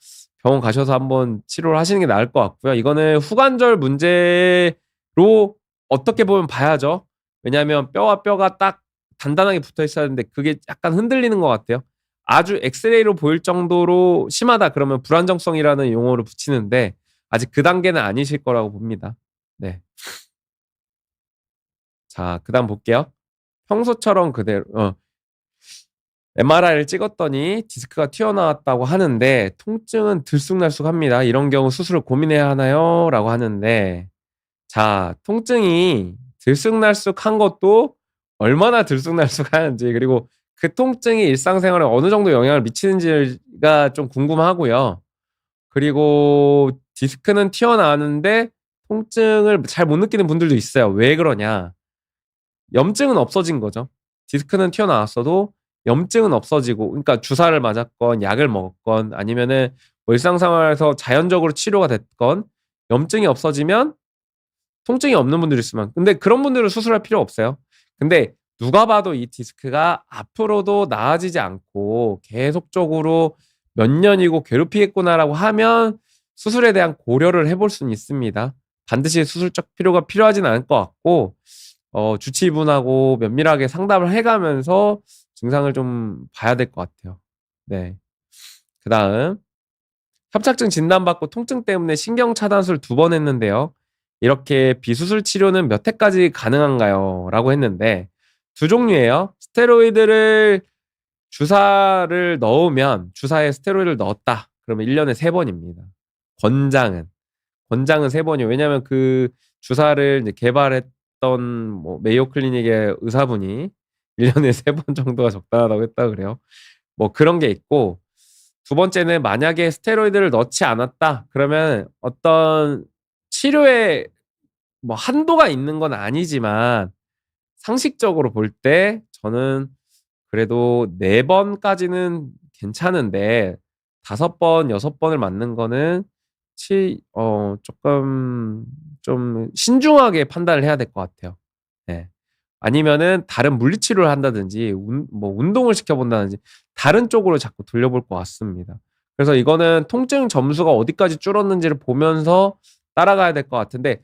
병원 가셔서 한번 치료를 하시는 게 나을 것 같고요. 이거는 후관절 문제로 어떻게 보면 봐야죠. 왜냐하면 뼈와 뼈가 딱 단단하게 붙어 있어야 하는데 그게 약간 흔들리는 것 같아요. 아주 엑스레이로 보일 정도로 심하다 그러면 불안정성이라는 용어를 붙이는데 아직 그 단계는 아니실 거라고 봅니다. 네. 자 그다음 볼게요. 평소처럼 그대로 MRI를 찍었더니 디스크가 튀어나왔다고 하는데 통증은 들쑥날쑥합니다. "이런 경우 수술을 고민해야 하나요?" 라고 하는데 자 통증이 들쑥날쑥한 것도 얼마나 들쑥날쑥하는지 그리고 그 통증이 일상생활에 어느 정도 영향을 미치는지가 좀 궁금하고요. 그리고 디스크는 튀어나왔는데 통증을 잘 못 느끼는 분들도 있어요. 왜 그러냐? 염증은 없어진 거죠. 디스크는 튀어나왔어도 염증은 없어지고 그러니까 주사를 맞았건 약을 먹었건 아니면은 뭐 일상생활에서 자연적으로 치료가 됐건 염증이 없어지면 통증이 없는 분들이 있으면 근데 그런 분들은 수술할 필요 없어요. 근데 누가 봐도 이 디스크가 앞으로도 나아지지 않고 계속적으로 몇 년이고 괴롭히겠구나라고 하면 수술에 대한 고려를 해볼 수는 있습니다. 반드시 수술적 필요가 필요하진 않을 것 같고 주치의분하고 면밀하게 상담을 해 가면서 증상을 좀 봐야 될 것 같아요. 네. 그다음 협착증 진단받고 통증 때문에 신경 차단술 2번 했는데요. 이렇게 "비수술 치료는 몇 회까지 가능한가요?" 라고 했는데 두 종류예요. 스테로이드를 주사를 넣으면 주사에 스테로이드를 넣었다. 그러면 1 년에 3 번입니다. 권장은. 권장은 3 번이에요. 왜냐하면 그 주사를 이제 개발했던 뭐 메이오 클리닉의 의사분이 1 년에 3번 정도가 적당하다고 했다 그래요. 뭐 그런 게 있고 두 번째는 만약에 스테로이드를 넣지 않았다 그러면 어떤 치료에 뭐 한도가 있는 건 아니지만 상식적으로 볼 때 저는 그래도 4 번까지는 괜찮은데 5 번, 6 번을 맞는 거는 쪼끔 좀 신중하게 판단을 해야 될 것 같아요. 네. 아니면은 다른 물리치료를 한다든지 운동을 시켜 본다든지 다른 쪽으로 자꾸 돌려볼 것 같습니다. 그래서 이거는 통증 점수가 어디까지 줄었는지를 보면서 따라가야 될 것 같은데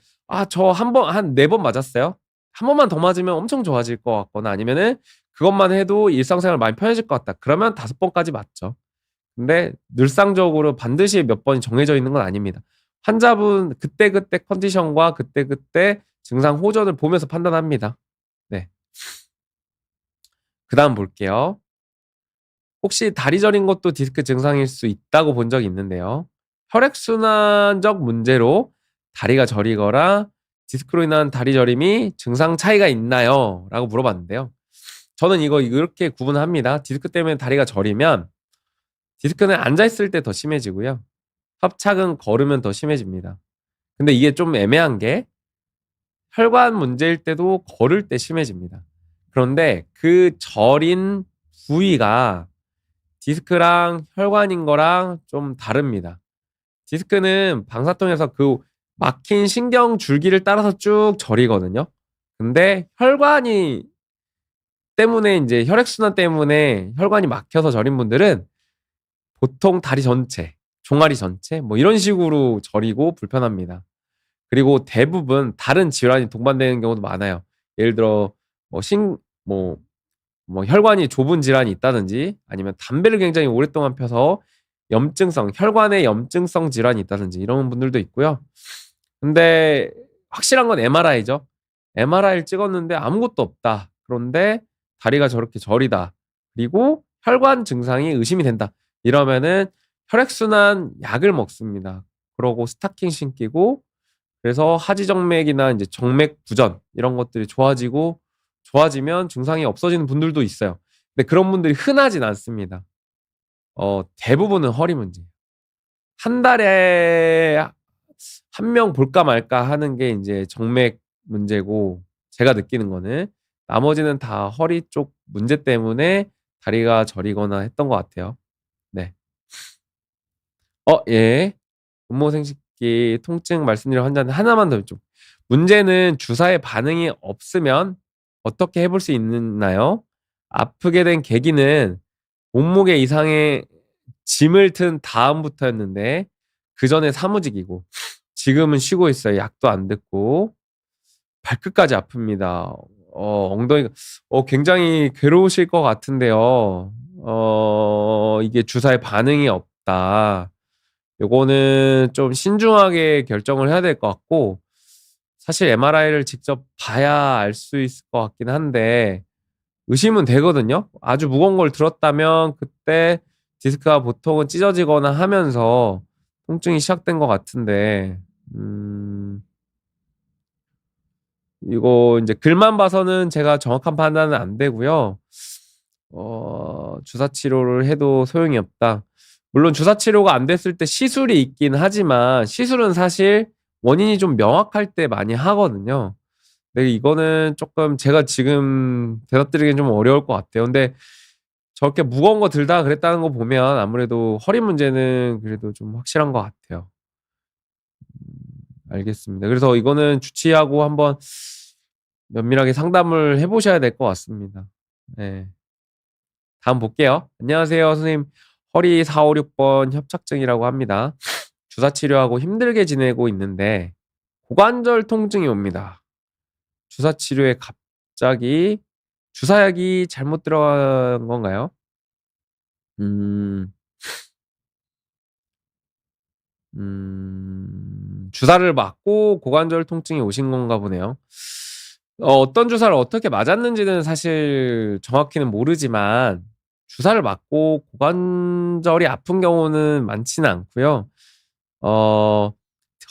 저 한 4 번 맞았어요. 한 번만 더 맞으면 엄청 좋아질 것 같거나 아니면은 그것만 해도 일상생활 많이 편해질 것 같다. 그러면 5 번까지 맞죠. 근데 늘상적으로 반드시 몇 번이 정해져 있는 건 아닙니다. 환자분 그때그때 컨디션과 그때그때 증상 호전을 보면서 판단합니다. 네. 그다음 볼게요. 혹시 다리 저린 것도 디스크 증상일 수 있다고 본 적이 있는데요. 혈액순환적 문제로 다리가 저리거나 디스크로 인한 다리 저림이 증상 차이가 있나요? 라고 물어봤는데요. 저는 이거 이렇게 구분합니다. 디스크 때문에 다리가 저리면 디스크는 앉아 있을 때 더 심해지고요. 협착은 걸으면 더 심해집니다. 근데 이게 좀 애매한 게 혈관 문제일 때도 걸을 때 심해집니다. 그런데 그 저린 부위가 디스크랑 혈관인 거랑 좀 다릅니다. 디스크는 방사통에서 그 막힌 신경 줄기를 따라서 쭉 저리거든요. 근데 혈관이 때문에 인제 혈액순환 때문에 혈관이 막혀서 저린 분들은 보통 다리 전체, 종아리 전체 뭐 이런 식으로 저리고 불편합니다. 그리고 대부분 다른 질환이 동반되는 경우도 많아요. 예를 들어 뭐 신 뭐 혈관이 좁은 질환이 있다든지 아니면 담배를 굉장히 오랫동안 펴서 혈관에 염증성 질환이 있다든지 이런 분들도 있고요. 근데 확실한 건 MRI죠. MRI를 찍었는데 아무것도 없다. 그런데 다리가 저렇게 저리다. 그리고 혈관 증상이 의심이 된다. 이러면은 혈액순환 약을 먹습니다. 그러고 스타킹 신기고 그래서 하지정맥이나 인제 정맥 부전 이런 것들이 좋아지면 증상이 없어지는 분들도 있어요. 근데 그런 분들이 흔하진 않습니다. 대부분은 허리 문제예요. 한 달에 한 명 볼까 말까 하는 게 인제 정맥 문제고 제가 느끼는 거는 나머지는 다 허리 쪽 문제 때문에 다리가 저리거나 했던 것 같아요. 네. 예. 분모생식기 통증 말씀드린 환자는 하나만 더 좀 문제는 주사에 반응이 없으면 어떻게 해볼 수 있나요? 아프게 된 계기는 몸무게 이상의 짐을 튼 다음부터였는데 그전에 사무직이고 지금은 쉬고 있어요. 약도 안 듣고 발끝까지 아픕니다. 엉덩이가 굉장히 괴로우실 것 같은데요. 이게 "주사에 반응이 없다." 요거는 좀 신중하게 결정을 해야 될 것 같고 사실 MRI를 직접 봐야 알 수 있을 것 같긴 한데 의심은 되거든요. 아주 무거운 걸 들었다면 그때 디스크가 보통은 찢어지거나 하면서 통증이 시작된 것 같은데 음 이거 인제 글만 봐서는 제가 정확한 판단은 안 되고요. "주사 치료를 해도 소용이 없다." 물론 주사 치료가 안 됐을 때 시술이 있긴 하지만 시술은 사실 원인이 좀 명확할 때 많이 하거든요. 근데 이거는 쪼끔 제가 지금 대답드리기는 좀 어려울 것 같아요. 근데 저렇게 무거운 거 들다가 그랬다는 거 보면 아무래도 허리 문제는 그래도 좀 확실한 것 같아요. 알겠습니다. 그래서 이거는 주치의하고 한번 면밀하게 상담을 해 보셔야 될 것 같습니다. 네. 다음 볼게요. "안녕하세요. 선생님. 허리 4-5-6번 협착증이라고 합니다. 주사 치료하고 힘들게 지내고 있는데 고관절 통증이 옵니다. 주사 치료에 갑자기 주사약이 잘못 들어간 건가요?" 음. 주사를 맞고 고관절 통증이 오신 건가 보네요. 어떤 주사를 어떻게 맞았는지는 사실 정확히는 모르지만 주사를 맞고 고관절이 아픈 경우는 많지는 않고요. 어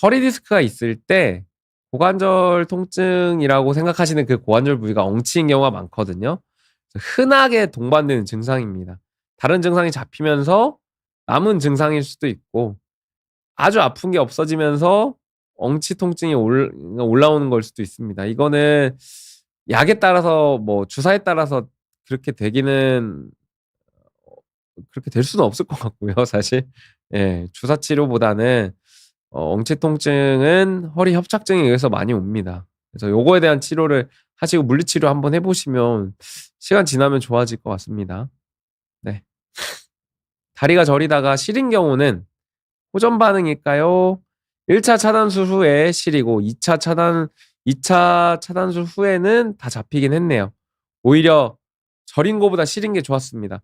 허리 디스크가 있을 때 고관절 통증이라고 생각하시는 그 고관절 부위가 엉치인 경우가 많거든요. 흔하게 동반되는 증상입니다. 다른 증상이 잡히면서 남은 증상일 수도 있고 아주 아픈 게 없어지면서 엉치 통증이 올라오는 걸 수도 있습니다. 이거는 약에 따라서 뭐 주사에 따라서 그렇게 되기는 그렇게 될 수는 없을 것 같고요 사실. 예. 주사 치료보다는 엉치 통증은 허리 협착증에 의해서 많이 옵니다. 그래서 요거에 대한 치료를 하시고 물리치료 한번 해 보시면 시간 지나면 좋아질 것 같습니다. 네. 다리가 저리다가 시린 경우는 호전 반응일까요? 1차 차단술 후에 시리고 2차 차단술 후에는 다 잡히긴 했네요. 오히려 저린 거보다 시린 게 좋았습니다.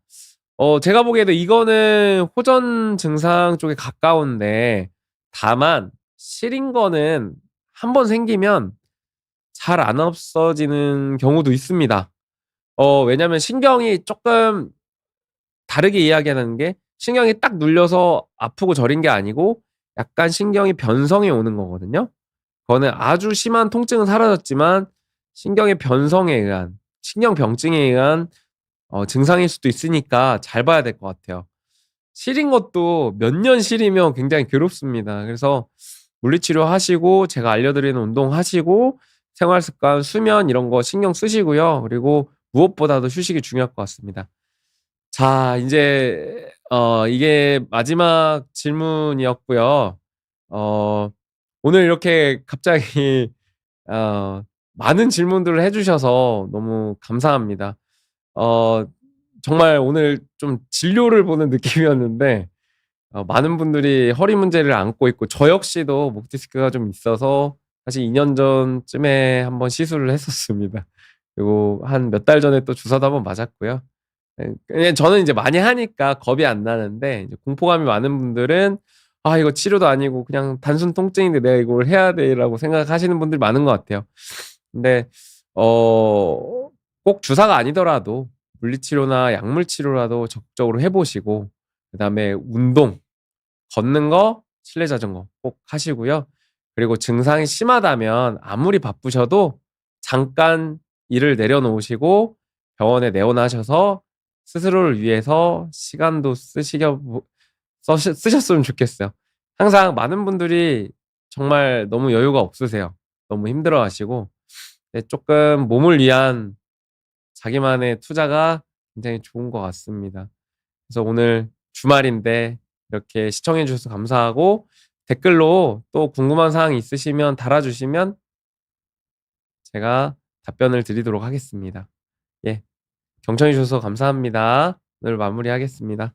제가 보기에도 이거는 호전 증상 쪽에 가까운데 다만 시린 거는 한 번 생기면 잘 안 없어지는 경우도 있습니다. 왜냐면 신경이 쪼끔 다르게 이야기하는 게 신경이 딱 눌려서 아프고 저린 게 아니고 약간 신경이 변성이 오는 거거든요. 그거는 아주 심한 통증은 사라졌지만 신경의 변성에 의한 신경병증에 의한 증상일 수도 있으니까 잘 봐야 될 것 같아요. 시린 것도 몇 년 시리면 굉장히 괴롭습니다. 그래서 물리치료 하시고 제가 알려드리는 운동 하시고 생활 습관, 수면 이런 거 신경 쓰시고요. 그리고 무엇보다도 휴식이 중요할 것 같습니다. 자 인제 이게 마지막 질문이었고요. 어 오늘 이렇게 갑자기 어 많은 질문들을 해 주셔서 너무 감사합니다. 어 정말 오늘 좀 진료를 보는 느낌이었는데 많은 분들이 허리 문제를 안고 있고 저 역시도 목 디스크가 좀 있어서 사실 2년 전쯤에 한번 시술을 했었습니다. 그리고 한 몇 달 전에 또 주사도 한번 맞았고요. 예. 그냥 저는 이제 많이 하니까 겁이 안 나는데 이제 공포감이 많은 분들은 '아 이거 치료도 아니고 그냥 단순 통증인데 내가 이걸 해야 돼.'라고 생각하시는 분들이 많은 것 같아요. 근데 꼭 주사가 아니더라도 물리치료나 약물 치료라도 적극적으로 해 보시고 그다음에 운동, 걷는 거, 실내 자전거 꼭 하시고요. 그리고 증상이 심하다면 아무리 바쁘셔도 잠깐 일을 내려놓으시고 병원에 내원하셔서 스스로를 위해서 시간도 쓰시겨 보 쓰셨으면 좋겠어요. 항상 많은 분들이 정말 너무 여유가 없으세요. 너무 힘들어하시고 네 쪼끔 몸을 위한 자기만의 투자가 굉장히 좋은 것 같습니다. 그래서 오늘 주말인데 이렇게 시청해 주셔서 감사하고 댓글로 또 궁금한 사항이 있으시면 달아주시면 제가 답변을 드리도록 하겠습니다. 예. 경청해 주셔서 감사합니다. 오늘 마무리하겠습니다.